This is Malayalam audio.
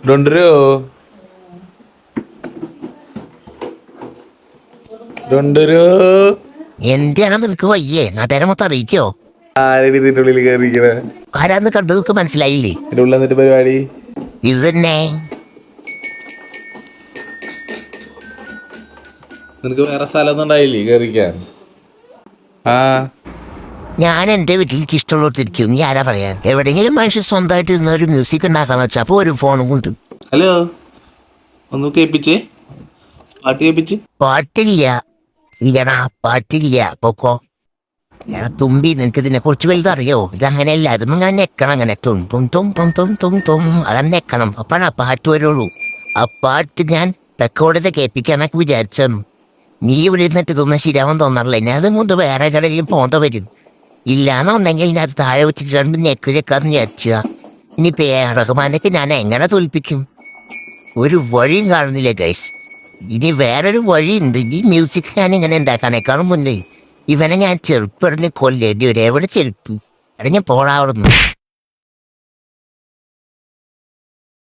ഡൊണ്ടരോ ഡൊണ്ടരോ എന്താണ് നിനക്ക് വയ്യേ? നാട്ടുകാരെ മൊത്തം അറിയിക്കോ? ആരടി ഇതിന്റെ ഉള്ളിൽ കയറിയിരിക്കണേ? ആരാന്ന് കണ്ടു നിനക്ക് മനസ്സിലായില്ലേ? ഇതിന്റെ ഉള്ളിൽ എന്നിട്ട് പരിപാടി ഇത് തന്നെ. നിനക്ക് വേറെ സ്ഥലമൊന്നും ഉണ്ടായില്ലേ കയറിക്കാൻ? ആ ഞാൻ എൻ്റെ വീട്ടിൽ എനിക്ക് ഇഷ്ടമുള്ളതിരിക്കും. നീ ആരാ പറയാൻ? എവിടെയെങ്കിലും മനുഷ്യൻ സ്വന്തമായിട്ട് ഇരുന്ന ഒരു മ്യൂസിക് ഉണ്ടാക്കാന്ന് വെച്ചാൽ അപ്പോൾ ഒരു ഫോണും കൊണ്ട്. ഹലോ, ഒന്ന് കേൾപ്പിച്ചേ, പാട്ട് കേൾപ്പിച്ച്. പാട്ടില്ല, ഇല്ലടാ പാട്ടില്ല. പൊക്കോ. ഞാൻ തുമ്പി, നിനക്ക് ഇതിനെ കുറിച്ച് വലുത് അറിയോ? ഇതങ്ങനെയല്ല, അതും ഞാൻ നെക്കണം അങ്ങനെ തും തും തും തും തും തും തും അതാണ് നെക്കണം. അപ്പാണ് ആ പാട്ട് വരുള്ളൂ. ആ പാട്ട് ഞാൻ റെക്കോർഡിൽ കേൾപ്പിക്കാന്നൊക്കെ വിചാരിച്ച നീ ഇവിടെ ഇരുന്നിട്ട് ഇതൊന്നും ശരിയാവാൻ തോന്നാറില്ല. ഞാൻ അതും കൊണ്ട് വേറെ കടയിലും പോകേണ്ട വരും. ഇല്ലാന്നുണ്ടെങ്കിൽ ഇതിനകത്ത് താഴെ വെച്ചിട്ട് രണ്ട് നെക്കിലേക്കാന്ന് വിചാരിച്ചതാ. ഇനിയിപ്പോൾ റഹ്മാനൊക്കെ ഞാൻ എങ്ങനെ തോൽപ്പിക്കും? ഒരു വഴിയും കാണുന്നില്ല ഗൈസ്. ഇനി വേറൊരു വഴിയുണ്ട്. ഈ മ്യൂസിക് ഞാൻ ഇങ്ങനെ ഉണ്ടാക്കാനേക്കാളും മുന്നേ ഇവനെ ഞാൻ ചെറുപ്പറിഞ്ഞ് കൊല്ലേണ്ടി വരും. എവിടെ ചെരുപ്പ്? ഇറങ്ങി പോടാവുന്നു.